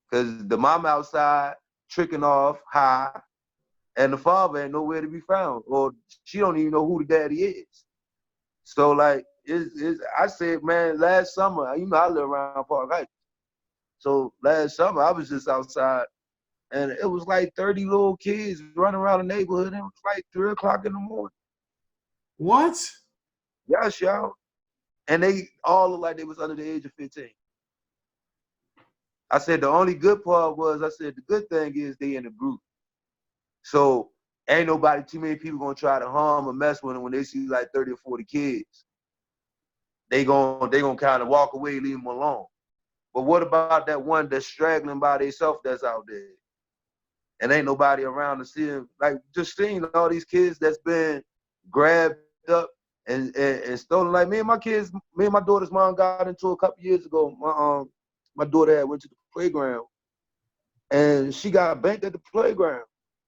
Because the mama outside tricking off high, and the father ain't nowhere to be found. Or she don't even know who the daddy is. So like, I said, man, last summer, you know, I live around Park Heights. So last summer, I was just outside, and it was like 30 little kids running around the neighborhood. And it was like 3 o'clock in the morning. What? Yes, y'all. And they all looked like they was under the age of 15. I said the only good part was, I said the good thing is they in a group. So ain't nobody, too many people gonna try to harm or mess with them when they see like 30 or 40 kids. They gonna kind of walk away, leave them alone. But what about that one that's straggling by themselves that's out there? And ain't nobody around to see him. Like, just seeing all these kids that's been grabbed up and stolen. Like me and my daughter's mom got into a couple years ago. My daughter had went to the playground and she got banked at the playground.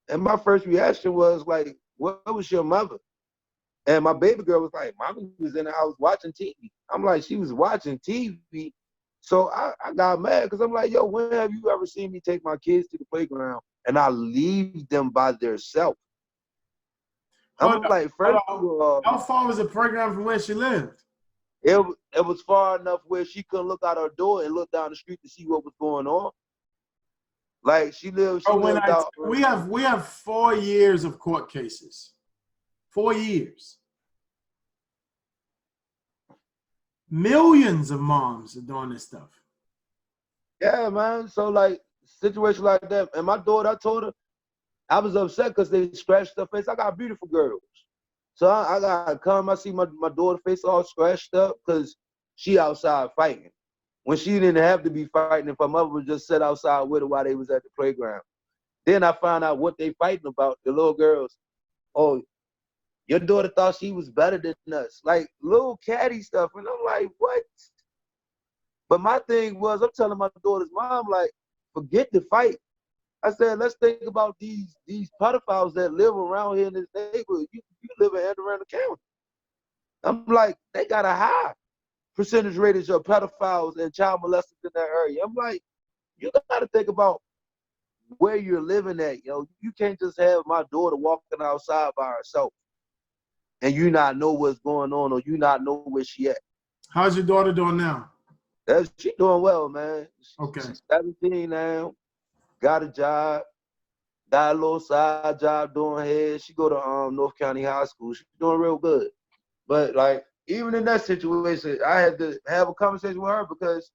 And my first reaction was like, where was your mother? And my baby girl was like, mommy was in the house watching TV. I'm like, she was watching TV. So I got mad because I'm like, yo, when have you ever seen me take my kids to the playground and I leave them by themselves? I'm like, first of all, how far was the playground from where she lived? It was far enough where she couldn't look out her door and look down the street to see what was going on. Like she lived out. We have 4 years of court cases. 4 years. Millions of moms are doing this stuff. Yeah, man. So like situation like that. And my daughter, I told her, I was upset because they scratched her face. I got beautiful girls. So I got come, I see my daughter's face all scratched up because she outside fighting. When she didn't have to be fighting, if her mother would just sit outside with her while they was at the playground. Then I found out what they fighting about, the little girls. Oh, your daughter thought she was better than us. Like little catty stuff. And I'm like, what? But my thing was, I'm telling my daughter's mom, like, forget the fight. I said, let's think about these pedophiles that live around here in this neighborhood. You live in Anne Arundel County. I'm like, they got a high percentage rate of pedophiles and child molesters in that area. I'm like, you got to think about where you're living at, yo. You can't just have my daughter walking outside by herself and you not know what's going on or you not know where she at. How's your daughter doing now? She doing well, man. Okay. She's 17 now, got a job, got a little side job doing hair. She go to North County High School. She's doing real good. But like, even in that situation, I had to have a conversation with her because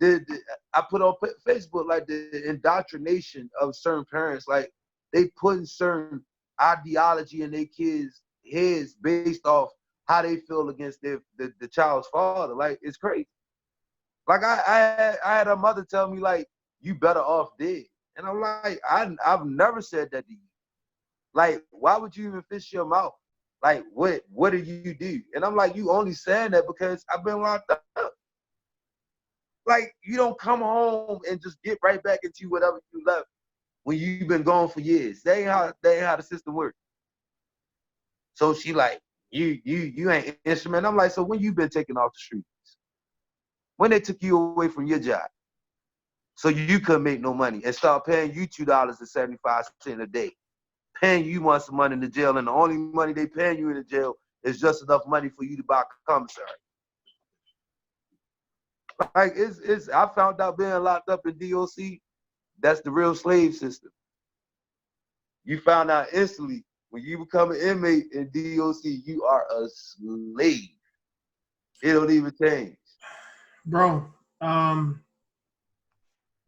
I put on Facebook like the indoctrination of certain parents, like they putting certain ideology in their kids' heads based off how they feel against the child's father. Like it's crazy. Like I had a mother tell me like, you better off dead. And I'm like, I've never said that to you. Like, why would you even fish your mouth? Like, what do you do? And I'm like, you only saying that because I've been locked up. Like, you don't come home and just get right back into whatever you left when you've been gone for years. That ain't how the system works. So she like, you ain't instrument. I'm like, so when you been taken off the streets? When they took you away from your job? So you couldn't make no money and start paying you $2.75 a day. Paying you once a month in the jail, and the only money they paying you in the jail is just enough money for you to buy commissary. Like I found out being locked up in DOC, that's the real slave system. You found out instantly when you become an inmate in DOC, you are a slave. It don't even change. Bro, from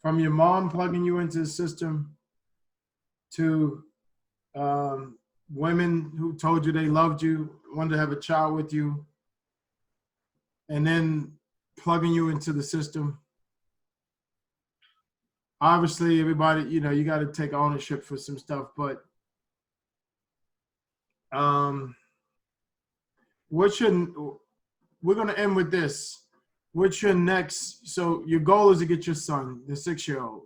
your mom plugging you into the system to women who told you they loved you, wanted to have a child with you, and then plugging you into the system, obviously everybody, you know, you got to take ownership for some stuff, but what's your, we're going to end with this. What's your next, so your goal is to get your son, the 6-year-old.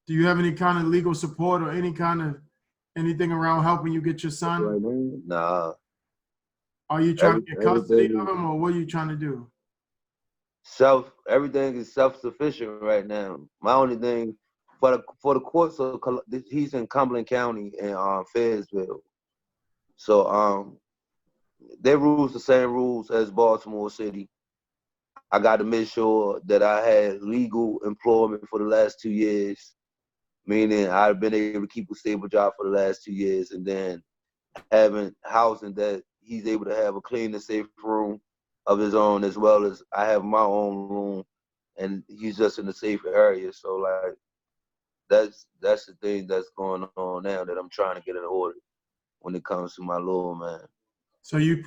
Do you have any kind of legal support or any kind of anything around helping you get your son? Right now? Nah. Are you trying to get custody Everything of him, or what are you trying to do? everything is self-sufficient right now. My only thing for the courts, he's in Cumberland County in Fayetteville. So their rules the same rules as Baltimore City. I got to make sure that I had legal employment for the last 2 years, meaning I've been able to keep a stable job for the last 2 years, and then having housing that he's able to have a clean and safe room of his own, as well as I have my own room, and he's just in a safe area. So like that's the thing that's going on now that I'm trying to get in order when it comes to my little man. So you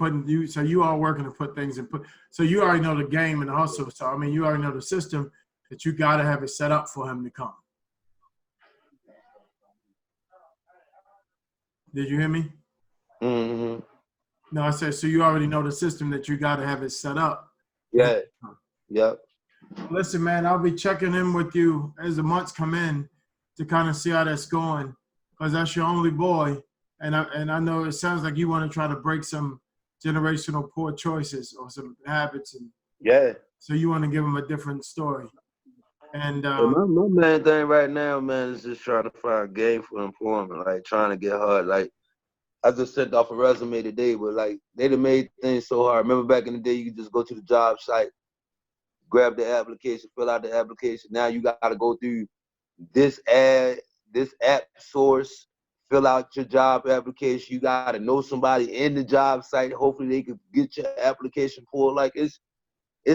are working to put things in put. So you already know the game and the hustle. So I mean, you already know the system that you got to have it set up for him to come. Did you hear me? Mm-hmm. No, I said, so you already know the system that you got to have it set up. Yeah. Yep. Listen, man, I'll be checking in with you as the months come in to kind of see how that's going, because that's your only boy. And I know it sounds like you want to try to break some generational poor choices or some habits. And Yeah. so you want to give him a different story. And my main thing right now, man, is just trying to find gainful employment, like trying to get hard. Like I just sent off a resume today, but like they done made things so hard. Remember back in the day, you could just go to the job site, grab the application, fill out the application. Now you got to go through this app source, fill out your job application. You got to know somebody in the job site. Hopefully they could get your application pulled. Like it's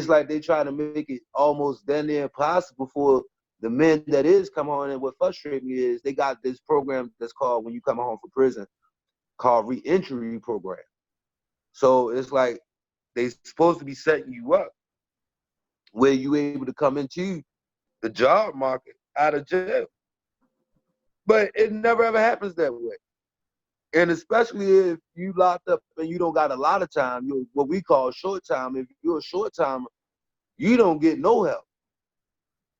like they try to make it almost damn near impossible for the men that is come on. And what frustrates me is they got this program that's called, when you come home from prison, called reentry program. So it's like they supposed to be setting you up where you able to come into the job market out of jail. But it never ever happens that way. And especially if you locked up and you don't got a lot of time, you're what we call short time. If you're a short timer, you don't get no help.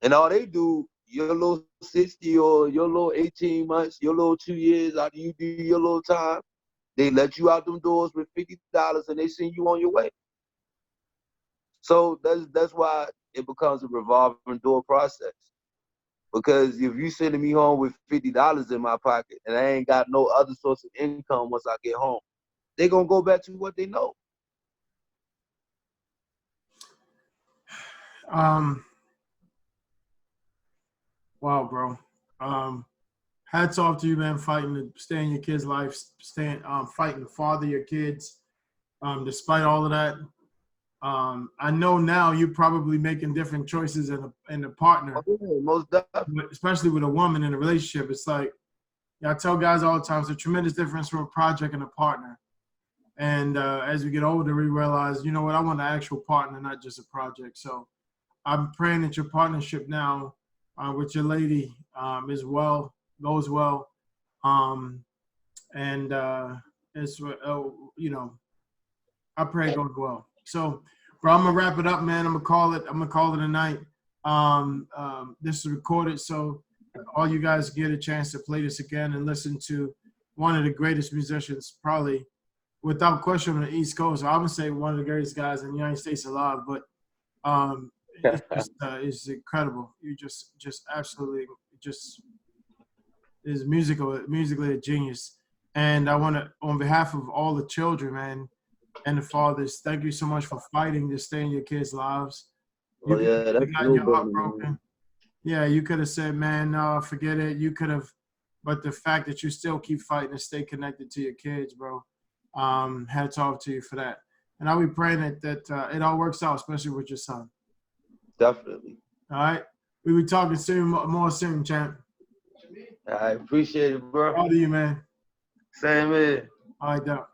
And all they do, your little 60 or your little 18 months, your little 2 years after you do your little time, they let you out them doors with $50 and they send you on your way. So that's why it becomes a revolving door process. Because if you sending me home with $50 in my pocket and I ain't got no other source of income once I get home, they gonna go back to what they know. Wow, bro. Hats off to you, man, fighting to stay in your kids' life, fighting to father your kids, despite all of that. I know now you're probably making different choices in a partner, Oh, yeah, most definitely. especially with a woman in a relationship. It's like, I tell guys all the time, it's a tremendous difference from a project and a partner. And as we get older, we realize, you know what, I want an actual partner, not just a project. So I'm praying that your partnership now with your lady goes well. It's, you know, I pray it goes well. So, bro, I'm gonna wrap it up, man. I'm gonna call it a night. This is recorded, so all you guys get a chance to play this again and listen to one of the greatest musicians, probably without question, on the East Coast. I would say one of the greatest guys in the United States alive. But it's incredible. You just absolutely is musically a genius. And I want to, on behalf of all the children, man, and the fathers, thank you so much for fighting to stay in your kids' lives. You that's got your heart broken. Yeah, you could have said, man, no, forget it. You could have, but the fact that you still keep fighting and stay connected to your kids, bro, hats off to you for that. And I'll be praying that it all works out, especially with your son. Definitely. All right? We'll be talking soon, more soon, champ. I appreciate it, bro. Proud of you, man. Same here. All right, Doc.